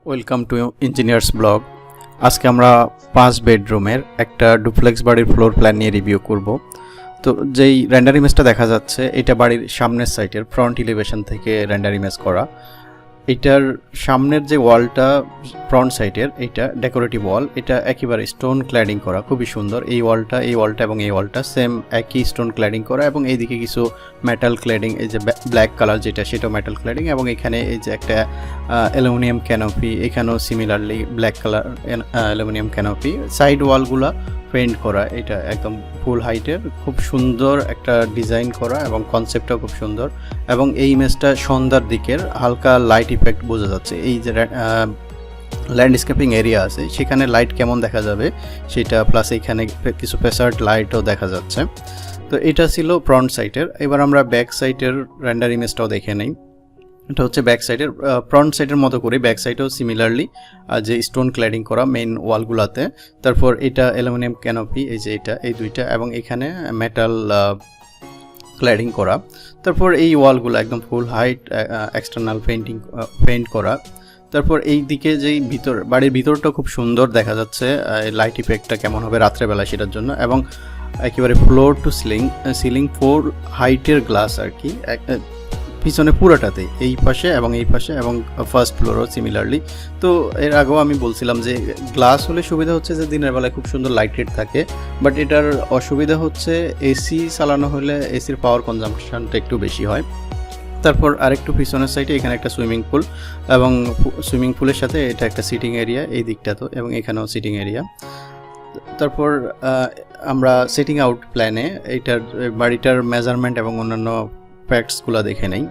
Welcome to engineers blog. আজকে আমরা 5 বেডরুমের একটা ডুপ্লেক্স বাড়ির ফ্লোর প্ল্যান নিয়ে রিভিউ করব। তো যেই রেন্ডার ইমেজটা দেখা যাচ্ছে এটা বাড়ির সামনের সাইডের ফ্রন্ট এলিভেশন থেকে রেন্ডার ইমেজ করা। এটার সামনের যে ওয়ালটা ফ্রন্ট সাইডের এটা ডেকোরেটিভ ওয়াল, এটা একেবারে স্টোন ক্ল্যাডিং করা, খুবই সুন্দর। এই ওয়ালটা এবং এই ওয়ালটা সেম একই স্টোন ক্ল্যাডিং করা এবং এইদিকে কিছু মেটাল ক্ল্যাডিং, এই যে ব্ল্যাক কালার যেটা সেটাও মেটাল ক্ল্যাডিং এবং এখানে এই যে একটা অ্যালুমিনিয়াম ক্যানোপি, এখানেও similarly black colour aluminium canopy. Side ওয়ালগুলা পেইন্ট করা, এটা একদম ফুল হাইটের, খুব সুন্দর একটা ডিজাইন করা এবং কনসেপ্টটাও খুব সুন্দর। এবং এই ইমেজটা সন্ধ্যার দিকের হালকা লাইট ইফেক্ট বোঝা যাচ্ছে। এই যে ল্যান্ডস্কেপিং এরিয়া আছে সেখানে লাইট কেমন দেখা যাবে সেটা, প্লাস এখানে কিছু ফেসার্ড লাইটও দেখা যাচ্ছে। তো এটা ছিল ফ্রন্ট সাইডের। এবার আমরা ব্যাক সাইডের রেন্ডার ইমেজটাও দেখে নেই। এটা হচ্ছে ব্যাক সাইডের, ফ্রন্ট সাইডের মতো করে ব্যাক সাইডেও সিমিলারলি যে স্টোন ক্ল্যাডিং করা মেইন ওয়ালগুলোতে। তারপর এটা অ্যালুমিনিয়াম ক্যানোপি, এই যে এটা, এই দুইটা, এবং এখানে মেটাল ক্ল্যাডিং করা। তারপর এই ওয়ালগুলো একদম ফুল হাইট এক্সটার্নাল পেইন্ট করা। তারপর এই দিকে যেই বাড়ির ভিতরটা খুব সুন্দর দেখা যাচ্ছে, লাইট ইফেক্টটা কেমন হবে রাত্রেবেলা সেটার জন্য। এবং একেবারে ফ্লোর টু সিলিং 4 হাইটের গ্লাস আর কি, পিছনে পুরোটাতে, এই পাশে এবং এই পাশে, এবং ফার্স্ট ফ্লোরও সিমিলারলি। তো এর আগেও আমি বলছিলাম যে গ্লাস হলে সুবিধা হচ্ছে যে দিনের বেলায় খুব সুন্দর লাইট রেট থাকে, বাট এটার অসুবিধা হচ্ছে এসি চালানো হলে এসির পাওয়ার কনজাম্পশনটা একটু বেশি হয়। তারপর আরেকটু পিছনের সাইডে এখানে একটা সুইমিং পুল, এবং সুইমিং পুলের সাথে এটা একটা সিটিং এরিয়া এই দিকটা, তো এবং এখানেও সিটিং এরিয়া। তারপর আমরা সেটিং আউট প্ল্যানে এইটার বাড়িটার মেজারমেন্ট এবং অন্যান্য ফ্যাক্টসগুলো দেখে নেই।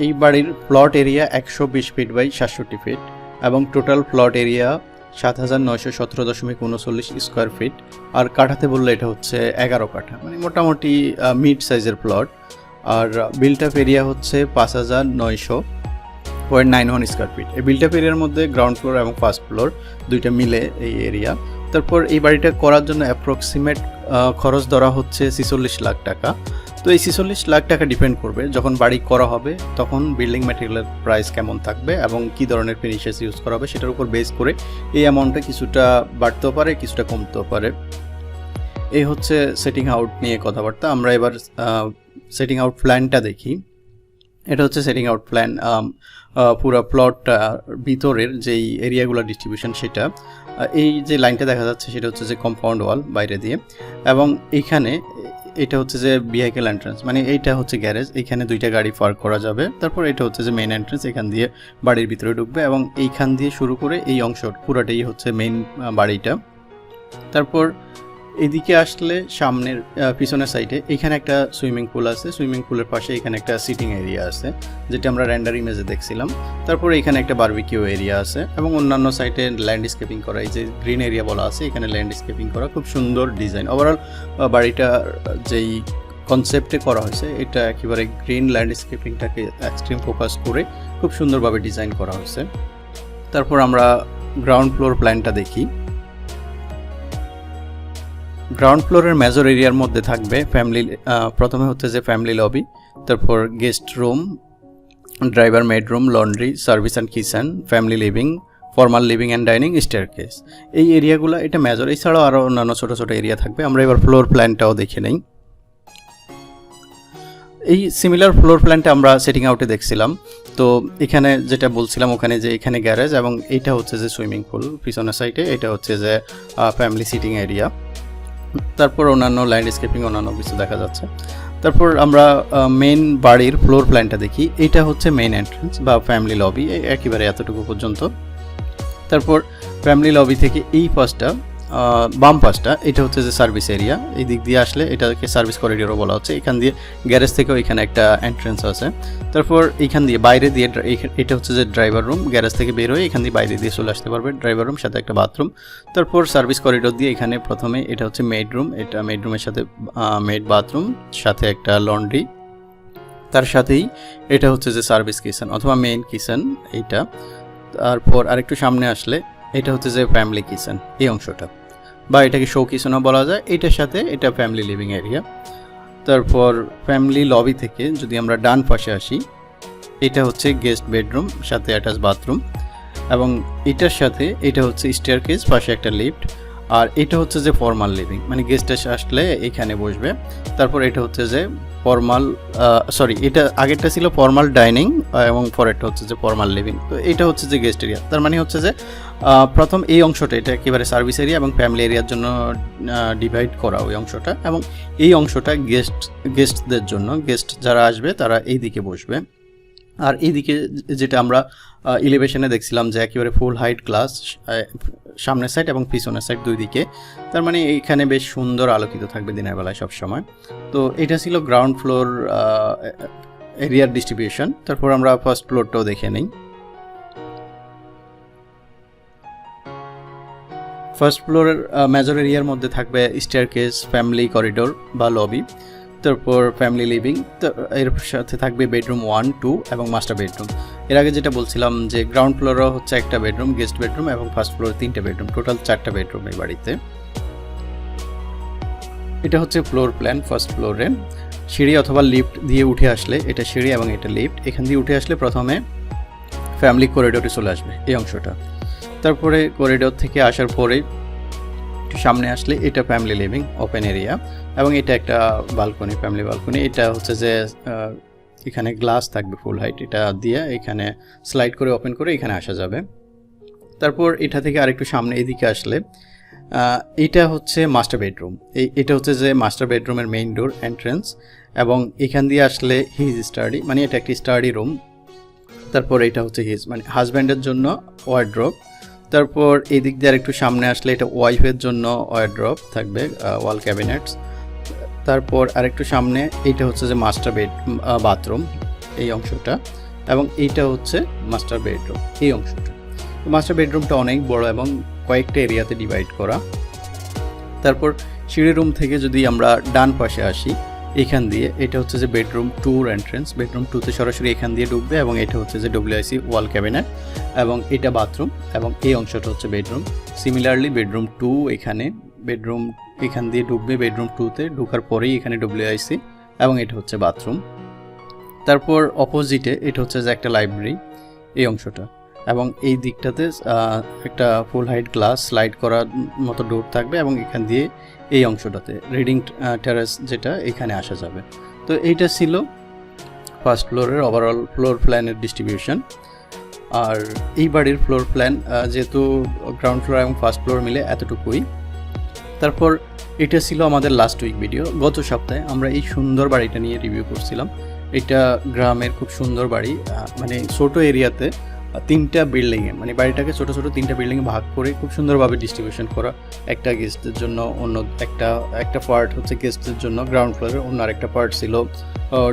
এই বাড়ির plot area 120 feet by 67 feet এবং total plot area 7917.39 square feet. আর কাঠাতে বললে এটা হচ্ছে 11 কাঠা, মানে মোটামুটি মিড সাইজের প্লট। আর বিল্ট আপ এরিয়া হচ্ছে 5900.91 স্কোয়ার ফিট। এই বিল্ট আপ এরিয়ার মধ্যে গ্রাউন্ড ফ্লোর এবং ফার্স্ট ফ্লোর দুইটা মিলে এই এরিয়া। তারপর এই বাড়িটা করার জন্য অ্যাপ্রক্সিমেট খরচ ধরা হচ্ছে 46 লাখ টাকা। তো এই 46 লাখ টাকা ডিপেন্ড করবে যখন বাড়ি করা হবে তখন বিল্ডিং ম্যাটেরিয়ালের প্রাইস কেমন থাকবে এবং কী ধরনের ফিনিশেস ইউজ করা হবে সেটার উপর বেস করে এই অ্যামাউন্টটা কিছুটা বাড়তেও পারে, কিছুটা কমতেও পারে। এই হচ্ছে সেটিং আউট নিয়ে কথাবার্তা। আমরা এবার সেটিং আউট প্ল্যানটা দেখি। এটা হচ্ছে সেটিং আউট প্ল্যান, পুরো প্লটটা ভিতরের যেই এরিয়াগুলো ডিস্ট্রিবিউশন সেটা। এই যে লাইনটা দেখা যাচ্ছে সেটা হচ্ছে যে কম্পাউন্ড ওয়াল বাইরে দিয়ে, এবং এইখানে এটা হচ্ছে যে ভেহিকেল এন্ট্রান্স, মানে এইটা হচ্ছে গ্যারেজ, এইখানে দুইটা গাড়ি পার্ক করা যাবে। তারপর এটা হচ্ছে যে মেইন এন্ট্রান্স, এখান দিয়ে বাড়ির ভিতরে ঢুকবে এবং এইখান দিয়ে শুরু করে এই অংশ পুরাটাই হচ্ছে মেইন বাড়িটা। তারপর এদিকে আসলে সামনের পিছনের সাইডে এখানে একটা সুইমিং পুল আছে, সুইমিং পুলের পাশে এখানে একটা সিটিং এরিয়া আছে যেটা আমরা রেন্ডার ইমেজে দেখছিলাম। তারপর এখানে একটা বারবিকিউ এরিয়া আছে এবং অন্যান্য সাইডে ল্যান্ডস্কেপিং করা, এই যে গ্রিন এরিয়া বলা আছে এখানে ল্যান্ডস্কেপিং করা, খুব সুন্দর ডিজাইন। ওভারঅল বাড়িটা যেই কনসেপ্টে করা হয়েছে এটা একেবারে গ্রিন ল্যান্ডস্কেপিংটাকে এক্সট্রিম ফোকাস করে খুব সুন্দরভাবে ডিজাইন করা হয়েছে। তারপর আমরা গ্রাউন্ড ফ্লোর প্ল্যানটা দেখি। গ্রাউন্ড ফ্লোরের মেজর এরিয়ার মধ্যে থাকবে ফ্যামিলি, প্রথমে হচ্ছে যে ফ্যামিলি লবি, তারপর guest room, driver made room, laundry, service and kitchen, family living, formal living and dining, staircase. এই এরিয়াগুলো এটা মেজর, এছাড়াও আরও অন্যান্য ছোটো ছোটো এরিয়া থাকবে। আমরা এবার ফ্লোর প্ল্যানটাও দেখে নেই। এই সিমিলার ফ্লোর প্ল্যানটা আমরা সেটিং আউটে দেখছিলাম। তো এখানে যেটা বলছিলাম ওখানে যে এখানে গ্যারেজ এবং এইটা হচ্ছে যে সুইমিং পুল পিছনের সাইডে, এটা হচ্ছে যে ফ্যামিলি সিটিং এরিয়া। তারপর অন্যান্য ল্যান্ডস্কেপিং অন্যান্য কিছু দেখা যাচ্ছে। তারপর আমরা মেইন বাড়ির ফ্লোর প্ল্যানটা দেখি। এটা হচ্ছে মেইন এন্ট্রান্স বা ফ্যামিলি লবি, একেবারে এতটুকু পর্যন্ত। তারপর ফ্যামিলি লবি থেকে এই পাশটা, বাম পাশটা, এটা হচ্ছে যে সার্ভিস এরিয়া। এই দিক দিয়ে আসলে এটাকে সার্ভিস করিডোরও বলা হচ্ছে। এখান দিয়ে গ্যারেজ থেকেও এখানে একটা এন্ট্রেন্স আছে। তারপর এইখান দিয়ে বাইরে দিয়ে এটা হচ্ছে যে ড্রাইভার রুম, গ্যারেজ থেকে বের হয়ে এখান দিয়ে বাইরে দিয়ে চলে আসতে পারবে ড্রাইভার রুম, সাথে একটা বাথরুম। তারপর সার্ভিস করিডোর দিয়ে এখানে প্রথমে এটা হচ্ছে মেড রুম, এটা মেড রুমের সাথে মেড বাথরুম, সাথে একটা লন্ড্রি, তার সাথেই এটা হচ্ছে যে সার্ভিস কিচেন অথবা মেইন কিচেন এইটা। তারপর আরেকটু সামনে আসলে এটা হচ্ছে যে ফ্যামিলি কিচেন, এই অংশটা, বা এটাকে শো কিচেনও বলা যায়। এটার সাথে এটা ফ্যামিলি লিভিং এরিয়া। তারপর ফ্যামিলি লবি থেকে যদি আমরা ডান পাশে আসি, এটা হচ্ছে গেস্ট বেডরুম, সাথে অ্যাটাচ বাথরুম, এবং এটার সাথে এটা হচ্ছে স্টেয়ারকেস, পাশে একটা লিফট। আর এটা হচ্ছে যে ফর্মাল লিভিং, মানে গেস্ট আসলে এখানে বসবে। তারপর এটা হচ্ছে যে ফর্মাল, এটা আগেরটা ছিল ফর্মাল ডাইনিং এবং পরেরটা হচ্ছে যে ফর্মাল লিভিং। তো এটা হচ্ছে যে গেস্ট এরিয়া, তার মানে হচ্ছে যে প্রথম এই অংশটা এটা একেবারে সার্ভিস এরিয়া এবং ফ্যামিলি এরিয়ার জন্য ডিভাইড করা ওই অংশটা, এবং এই অংশটা গেস্টদের জন্য, গেস্ট যারা আসবে তারা এই দিকে বসবে। আর এইদিকে যেটা আমরা ইলিভেশনে দেখছিলাম যে একেবারে ফুল হাইট গ্লাস, সামনের সাইড এবং পিছনের সাইড দুই দিকে, তার মানে এইখানে বেশ সুন্দর আলোকিত থাকবে দিনের বেলায় সবসময়। তো এটা ছিল গ্রাউন্ড ফ্লোর এরিয়ার ডিস্ট্রিবিউশন। তারপর আমরা ফার্স্ট ফ্লোরটাও দেখে নিই। ফার্স্ট ফ্লোরের মেজর এরিয়ার মধ্যে থাকবে স্টেয়ারকেস, ফ্যামিলি করিডোর বা লবি, তারপর ফ্যামিলি লিভিং, এর সাথে থাকবে বেডরুম 1, 2 এবং মাস্টার বেডরুম। এর আগে যেটা বলছিলাম যে গ্রাউন্ড ফ্লোরও হচ্ছে একটা বেডরুম, গেস্ট বেডরুম, এবং ফার্স্ট ফ্লোরে 3টে বেডরুম, টোটাল 4টা বেডরুম এই বাড়িতে। এটা হচ্ছে ফ্লোর প্ল্যান। ফার্স্ট ফ্লোরে সিঁড়ি অথবা লিফট দিয়ে উঠে আসলে, এটা সিঁড়ি এবং এটা লিফট, এখান দিয়ে উঠে আসলে প্রথমে ফ্যামিলি করিডোরে চলে আসবে এই অংশটা। তারপরে করিডোর থেকে আসার পরে সামনে আসলে এটা ফ্যামিলি লিভিং, ওপেন এরিয়া, এবং এটা একটা বালকনি, ফ্যামিলি বালকনি। এটা হচ্ছে যে এখানে গ্লাস থাকবে ফুল হাইট, এটা দিয়ে এখানে স্লাইড করে ওপেন করে এখানে আসা যাবে। তারপর এটা থেকে আরেকটু সামনে এদিকে আসলে এটা হচ্ছে মাস্টার বেডরুম। এটা হচ্ছে যে মাস্টার বেডরুমের মেইন ডোর এন্ট্রেন্স, এবং এখান দিয়ে আসলে হিজ স্টাডি, মানে এটা একটি স্টাডি রুম। তারপর এটা হচ্ছে হিজ মানে হাজব্যান্ডের জন্য ওয়ার্ড্রপ। তারপর এই দিক দিয়ে আরেকটু সামনে আসলে এটা ওয়াইফের জন্য ওয়ার্ড্রপ থাকবে, ওয়াল ক্যাবিনেটস। তারপর আরেকটু সামনে এইটা হচ্ছে যে মাস্টার বাথরুম এই অংশটা, এবং এইটা হচ্ছে মাস্টার বেডরুম এই অংশটা। মাস্টার বেডরুমটা অনেক বড় এবং কয়েকটা এরিয়াতে ডিভাইড করা। তারপর সিঁড়ি রুম থেকে যদি আমরা ডান পাশে আসি, এখান দিয়ে এটা হচ্ছে যে বেডরুম 2 এন্ট্রেন্স, বেডরুম 2তে সরাসরি এখান দিয়ে ঢুকবে, এবং এটা হচ্ছে যে WIC ওয়াল ক্যাবিনেট, এবং এটা বাথরুম, এবং এই অংশটা হচ্ছে বেডরুম। সিমিলারলি বেডরুম 2 এখানে, বেডরুম এখান দিয়ে ঢুকবে বেডরুম 2তে, ঢোকার পরেই এখানে WIC, এবং এটা হচ্ছে বাথরুম। তারপর অপোজিটে এটা হচ্ছে যে একটা লাইব্রেরি এই অংশটা, এবং এই দিকটাতে একটা ফুল হাইট গ্লাস স্লাইড করার মতো ডোর থাকবে, এবং এখান দিয়ে এই অংশটাতে রিডিং টেরেস যেটা, এখানে আসা যাবে। তো এইটা ছিল ফার্স্ট ফ্লোরের ওভারঅল ফ্লোর প্ল্যানের ডিস্ট্রিবিউশন। আর এই বাড়ির ফ্লোর প্ল্যান যেহেতু গ্রাউন্ড ফ্লোর এবং ফার্স্ট ফ্লোর মিলে এতটুকুই। তারপর এটা ছিল আমাদের লাস্ট উইক ভিডিও। গত সপ্তাহে আমরা এই সুন্দর বাড়িটা নিয়ে রিভিউ করছিলাম। এটা গ্রামের খুব সুন্দর বাড়ি, মানে ছোট এরিয়াতে 3টা বিল্ডিংয়ে, মানে বাড়িটাকে ছোট ছোট 3টা বিল্ডিংয়ে ভাগ করে খুব সুন্দরভাবে ডিস্ট্রিবিউশন করা। একটা গেস্টদের জন্য, অন্য একটা পার্ট হচ্ছে গেস্টদের জন্য গ্রাউন্ড ফ্লোরে, অন্য আরেকটা পার্ট ছিল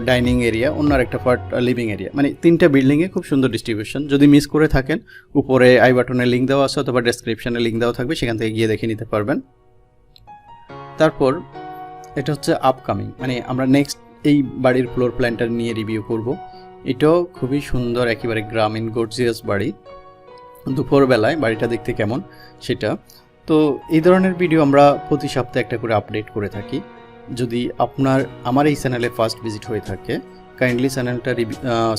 ডাইনিং এরিয়া, অন্য আরেকটা পার্ট লিভিং এরিয়া, মানে 3টা বিল্ডিংয়ে খুব সুন্দর ডিস্ট্রিবিউশন। যদি মিস করে থাকেন, উপরে আই বাটনে লিঙ্ক দেওয়া আছে অথবা ডেসক্রিপশনে লিঙ্ক দেওয়া থাকবে, সেখান থেকে গিয়ে দেখে নিতে পারবেন। তারপর এটা হচ্ছে আপকামিং, মানে আমরা নেক্সট এই বাড়ির ফ্লোর প্ল্যানটা নিয়ে রিভিউ করব। এটাও খুবই সুন্দর, একেবারে গ্রামীণ গর্জিয়াস বাড়ি। দুপুরবেলায় বাড়িটা দেখতে কেমন সেটা। তো এই ধরনের ভিডিও আমরা প্রতি সপ্তাহে একটা করে আপডেট করে থাকি। যদি আমার এই চ্যানেলে ফার্স্ট ভিজিট হয়ে থাকে, কাইন্ডলি চ্যানেলটা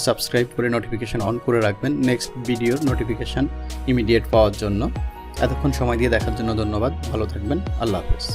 সাবস্ক্রাইব করে নোটিফিকেশান অন করে রাখবেন নেক্সট ভিডিওর নোটিফিকেশান ইমিডিয়েট পাওয়ার জন্য। এতক্ষণ সময় দিয়ে দেখার জন্য ধন্যবাদ। ভালো থাকবেন। আল্লাহ হাফেজ।